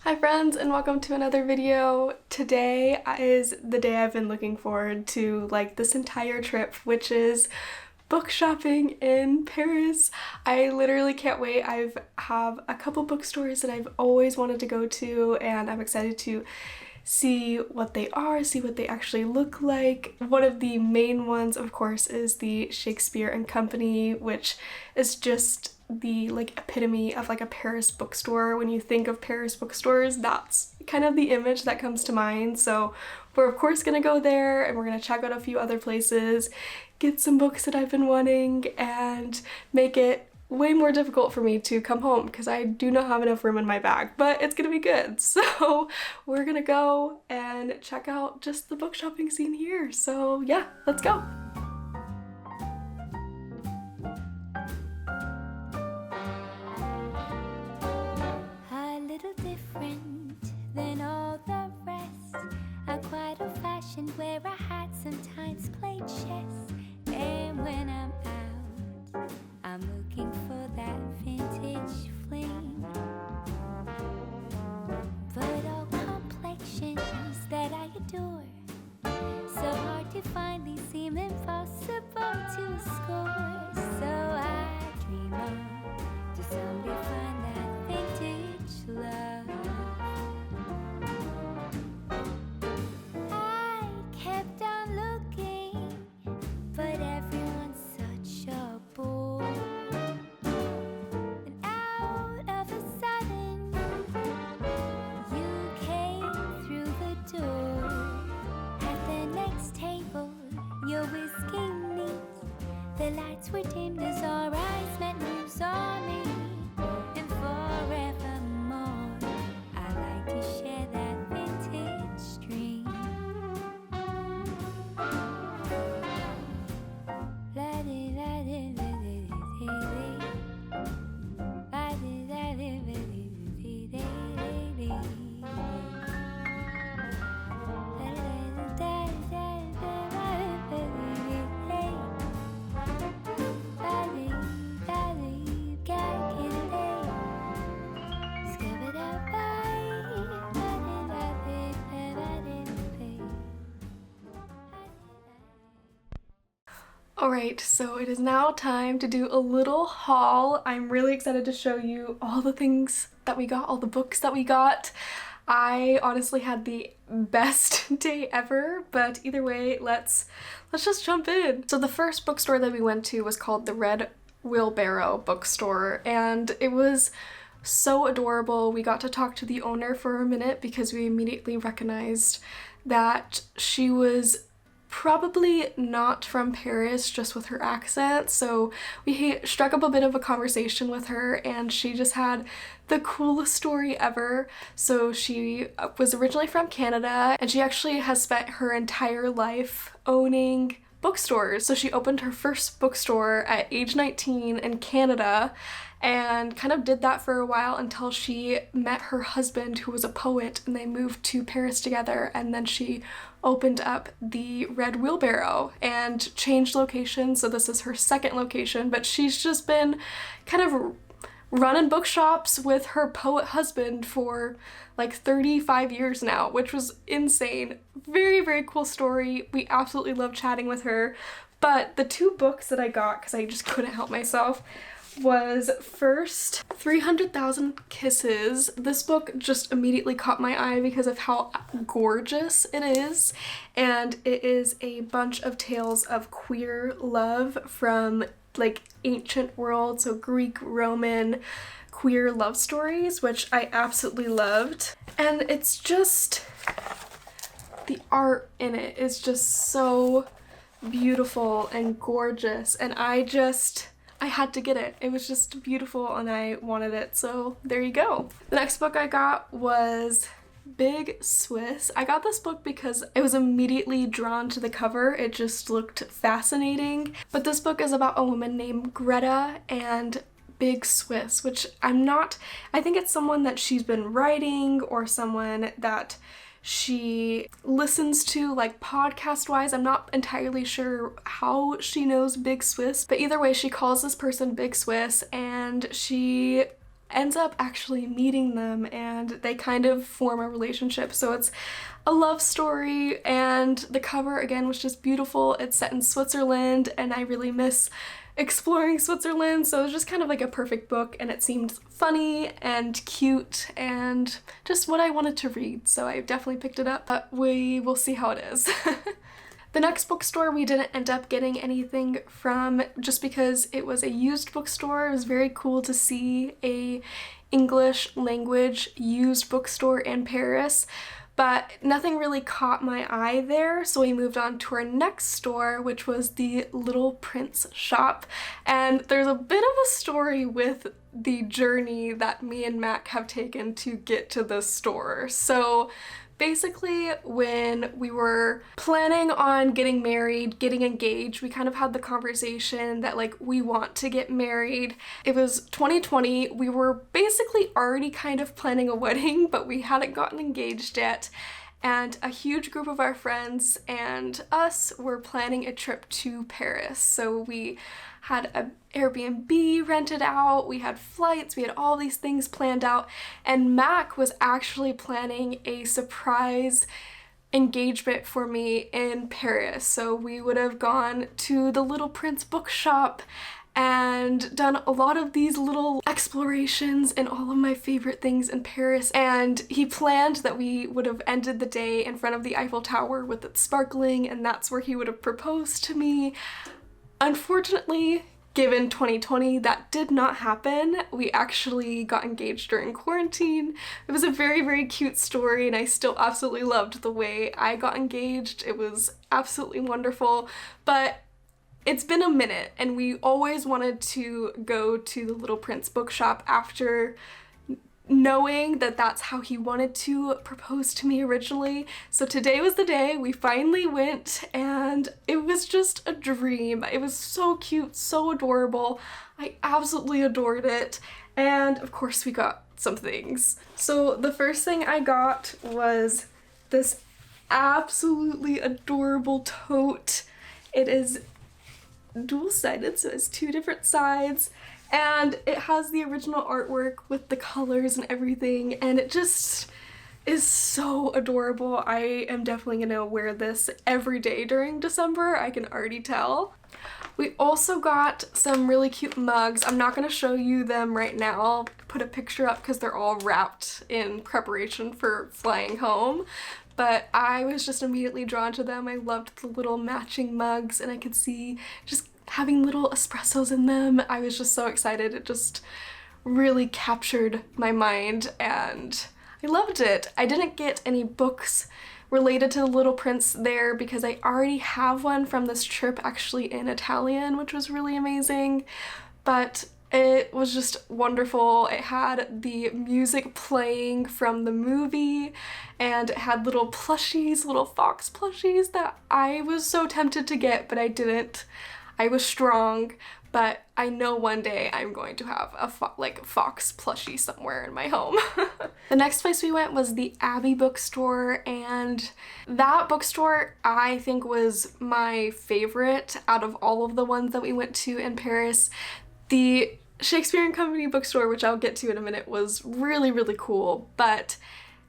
Hi friends, and welcome to another video. Today is the day I've been looking forward to like this entire trip, which is book shopping in Paris. I literally can't wait. Have a couple bookstores that I've always wanted to go to, and I'm excited to see what they are, see what they actually look like. One of the main ones, of course, is the Shakespeare and Company, which is just the like epitome of like a Paris bookstore. When you think of Paris bookstores, that's kind of the image that comes to mind. So we're of course gonna go there, and we're gonna check out a few other places, get some books that I've been wanting, and make it way more difficult for me to come home because I do not have enough room in my bag, but it's gonna be good. So we're gonna go and check out just the book shopping scene here. So yeah, let's go. A little different than all the rest. I'm quite old-fashioned, wear a hat, sometimes play chess. And when I'm out, I'm looking for that vintage fling. But all complexions that I adore, so hard to find, these seem impossible to score. So I dream on to someday find that vintage love. I kept on looking, but everyone's such a bore. And out of a sudden, you came through the door. At the next table, your whiskey neat. The lights were dimmed as our eyes met, moves on me. And forevermore, I like to share that vintage dream. Alright, so it is now time to do a little haul. I'm really excited to show you all the things that we got, all the books that we got. I honestly had the best day ever, but either way, let's just jump in. So the first bookstore that we went to was called the Red Wheelbarrow Bookstore, and it was so adorable. We got to talk to the owner for a minute because we immediately recognized that she was probably not from Paris, just with her accent. So we struck up a bit of a conversation with her, and she just had the coolest story ever. So she was originally from Canada, and she actually has spent her entire life owning bookstores. So she opened her first bookstore at age 19 in Canada, and kind of did that for a while until she met her husband, who was a poet, and they moved to Paris together, and then she opened up the Red Wheelbarrow and changed locations. So this is her second location, but she's just been kind of running bookshops with her poet husband for like 35 years now, which was insane. Very, very cool story. We absolutely love chatting with her. But the two books that I got, because I just couldn't help myself, was first 300,000 Kisses. This book just immediately caught my eye because of how gorgeous it is, and it is a bunch of tales of queer love from like ancient world, so Greek, Roman, queer love stories, which I absolutely loved. And it's just, the art in it is just so beautiful and gorgeous, and I had to get it. It was just beautiful and I wanted it, so there you go. The next book I got was Big Swiss. I got this book because I was immediately drawn to the cover. It just looked fascinating. But this book is about a woman named Greta and Big Swiss, which I think it's someone that she's been writing, or someone that she listens to like podcast wise. I'm not entirely sure how she knows Big Swiss, but either way, she calls this person Big Swiss, and she ends up actually meeting them and they kind of form a relationship. So it's a love story, and the cover again was just beautiful. It's set in Switzerland and I really miss exploring Switzerland, so it was just kind of like a perfect book, and it seemed funny and cute and just what I wanted to read, so I definitely picked it up, but we will see how it is. The next bookstore we didn't end up getting anything from just because it was a used bookstore. It was very cool to see a English language used bookstore in Paris, but nothing really caught my eye there, so we moved on to our next store, which was the Little Prince shop. And there's a bit of a story with the journey that me and Mac have taken to get to this store. So basically, when we were planning on getting married, getting engaged, we kind of had the conversation that like we want to get married. It was 2020. We were basically already kind of planning a wedding, but we hadn't gotten engaged yet. And a huge group of our friends and us were planning a trip to Paris. So we had an Airbnb rented out, we had flights, we had all these things planned out, and Mac was actually planning a surprise engagement for me in Paris. So we would have gone to the Little Prince bookshop and done a lot of these little explorations in all of my favorite things in Paris, and he planned that we would have ended the day in front of the Eiffel Tower with it sparkling, and that's where he would have proposed to me. Unfortunately, given 2020, that did not happen. We actually got engaged during quarantine. It was a very, very cute story, and I still absolutely loved the way I got engaged. It was absolutely wonderful, but it's been a minute, and we always wanted to go to the Little Prince bookshop after knowing that that's how he wanted to propose to me originally. So today was the day. We finally went, and it was just a dream. It was so cute, so adorable. I absolutely adored it. And of course we got some things. So the first thing I got was this absolutely adorable tote. It is dual-sided, so it's two different sides, and it has the original artwork with the colors and everything, and it just is so adorable. I am definitely gonna wear this every day during December, I can already tell. We also got some really cute mugs. I'm not gonna show you them right now. I'll put a picture up because they're all wrapped in preparation for flying home. But I was just immediately drawn to them. I loved the little matching mugs, and I could see just having little espressos in them. I was just so excited. It just really captured my mind, and I loved it. I didn't get any books related to the Little Prince there because I already have one from this trip actually in Italian, which was really amazing. But it was just wonderful. It had the music playing from the movie, and it had little plushies, little fox plushies that I was so tempted to get, but I didn't. I was strong, but I know one day I'm going to have a fox plushie somewhere in my home. The next place we went was the Abbey bookstore, and that bookstore I think was my favorite out of all of the ones that we went to in Paris. The Shakespeare and Company bookstore, which I'll get to in a minute, was really, really cool, but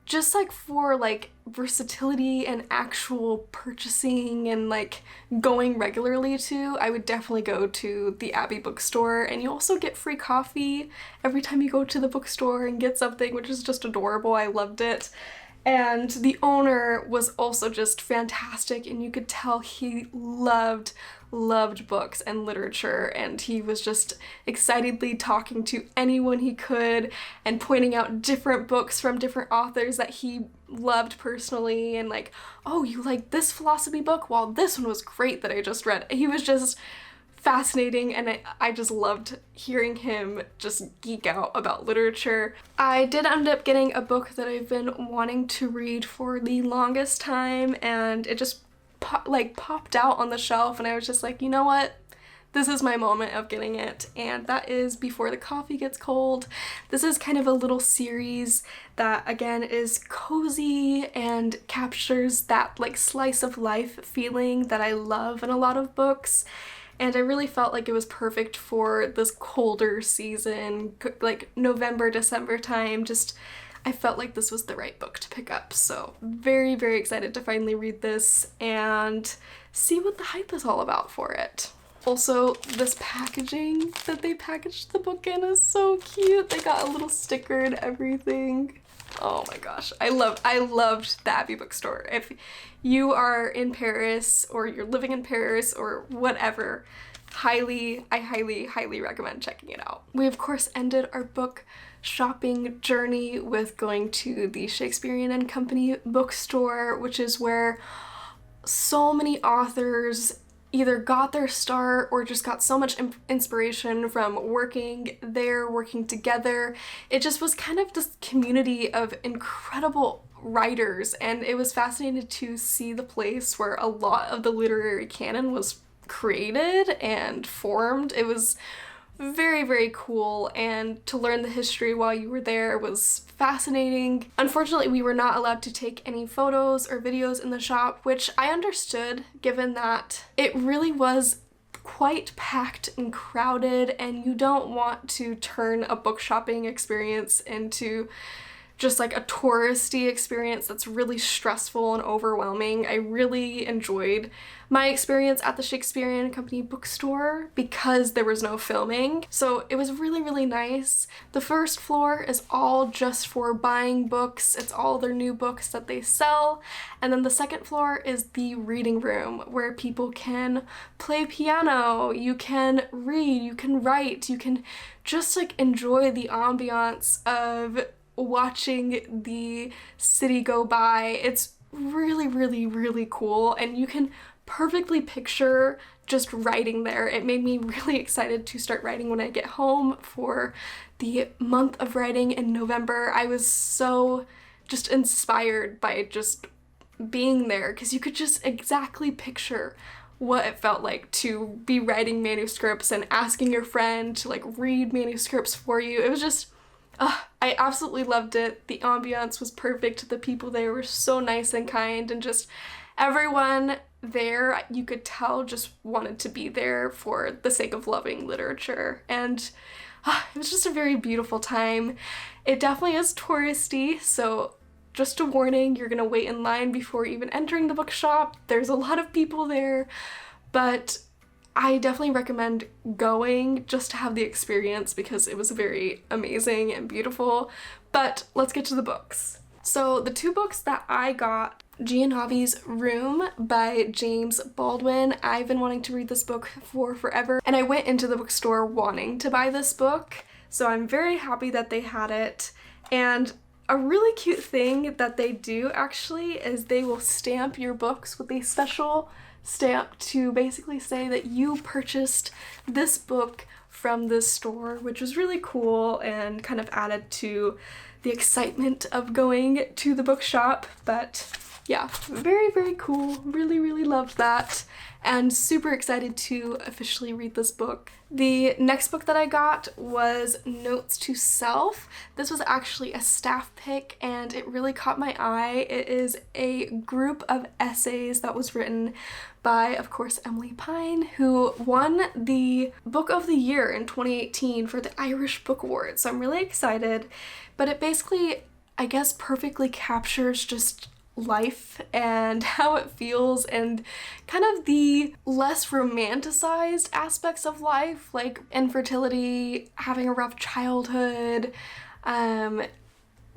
just like for like versatility and actual purchasing and like going regularly to, I would definitely go to the Abbey bookstore. And you also get free coffee every time you go to the bookstore and get something, which is just adorable. I loved it. And the owner was also just fantastic, and you could tell he loved books and literature, and he was just excitedly talking to anyone he could and pointing out different books from different authors that he loved personally, and like, oh, you like this philosophy book? Well, this one was great that I just read. He was just fascinating, and I just loved hearing him just geek out about literature. I did end up getting a book that I've been wanting to read for the longest time, and it just popped out on the shelf, and I was just like, you know what? This is my moment of getting it, and that is Before the Coffee Gets Cold. This is kind of a little series that, again, is cozy and captures that like slice of life feeling that I love in a lot of books. and I really felt like it was perfect for this colder season, like November, December time. Just I felt like this was the right book to pick up. So very, very excited to finally read this and see what the hype is all about for it. Also, this packaging that they packaged the book in is so cute. They got a little sticker and everything. Oh my gosh, I loved the Abbey Bookstore. If you are in Paris or you're living in Paris or whatever, I highly recommend checking it out. We of course ended our book shopping journey with going to the Shakespearean and Company bookstore, which is where so many authors either got their start or just got so much inspiration from working there, working together. It just was kind of this community of incredible writers, and it was fascinating to see the place where a lot of the literary canon was created and formed. It was very, very cool, and to learn the history while you were there was fascinating. Unfortunately, we were not allowed to take any photos or videos in the shop, which I understood given that it really was quite packed and crowded, and you don't want to turn a book shopping experience into just like a touristy experience that's really stressful and overwhelming. I really enjoyed my experience at the Shakespearean Company bookstore because there was no filming. So it was really, really nice. The first floor is all just for buying books. It's all their new books that they sell. And then the second floor is the reading room where people can play piano, you can read, you can write, you can just like enjoy the ambiance of watching the city go by. It's really, really, really cool, and you can perfectly picture just writing there. It made me really excited to start writing when I get home for the month of writing in November. I was so just inspired by just being there because you could just exactly picture what it felt like to be writing manuscripts and asking your friend to like read manuscripts for you. It was just I absolutely loved it. The ambiance was perfect. The people there were so nice and kind, and just everyone there, you could tell, just wanted to be there for the sake of loving literature. And it was just a very beautiful time. It definitely is touristy, so just a warning, you're gonna wait in line before even entering the bookshop. There's a lot of people there, but I definitely recommend going just to have the experience because it was very amazing and beautiful. But let's get to the books. So the two books that I got, Giannavi's Room by James Baldwin. I've been wanting to read this book for forever, and I went into the bookstore wanting to buy this book, so I'm very happy that they had it. And a really cute thing that they do actually is they will stamp your books with a special stamp to basically say that you purchased this book from this store, which was really cool and kind of added to the excitement of going to the bookshop. But yeah, very, very cool. Really, really loved that, and super excited to officially read this book. The next book that I got was Notes to Self. This was actually a staff pick, and it really caught my eye. It is a group of essays that was written by, of course, Emily Pine, who won the Book of the Year in 2018 for the Irish Book Awards. So I'm really excited, but it basically, I guess, perfectly captures just life and how it feels and kind of the less romanticized aspects of life, like infertility, having a rough childhood,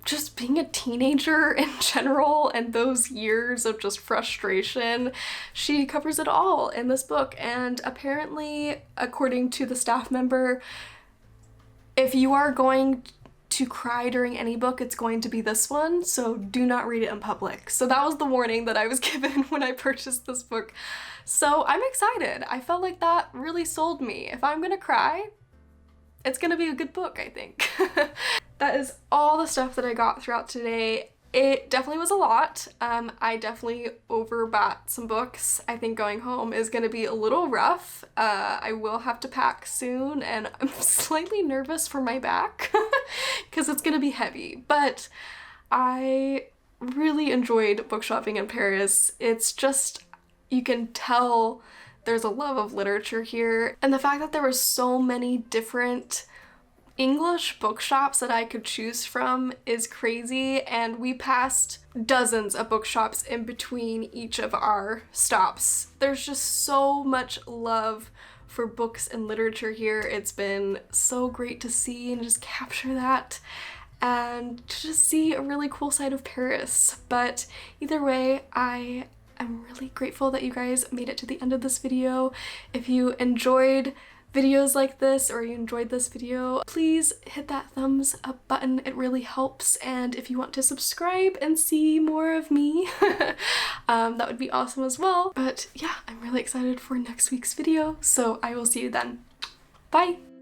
just being a teenager in general, and those years of just frustration. She covers it all in this book, and apparently, according to the staff member, if you are going to cry during any book, it's going to be this one, so do not read it in public. So that was the warning that I was given when I purchased this book. So I'm excited. I felt like that really sold me. If I'm gonna cry, it's gonna be a good book, I think. That is all the stuff that I got throughout today. It definitely was a lot. I definitely overbought some books. I think going home is gonna be a little rough. I will have to pack soon, and I'm slightly nervous for my back because it's gonna be heavy. But I really enjoyed book shopping in Paris. It's just, you can tell there's a love of literature here. And the fact that there were so many different English bookshops that I could choose from is crazy, and we passed dozens of bookshops in between each of our stops. There's just so much love for books and literature here. It's been so great to see and just capture that and to just see a really cool side of Paris. But either way, I'm really grateful that you guys made it to the end of this video. If you enjoyed videos like this or you enjoyed this video, please hit that thumbs up button. It really helps. And if you want to subscribe and see more of me, that would be awesome as well. But yeah, I'm really excited for next week's video, so I will see you then. Bye!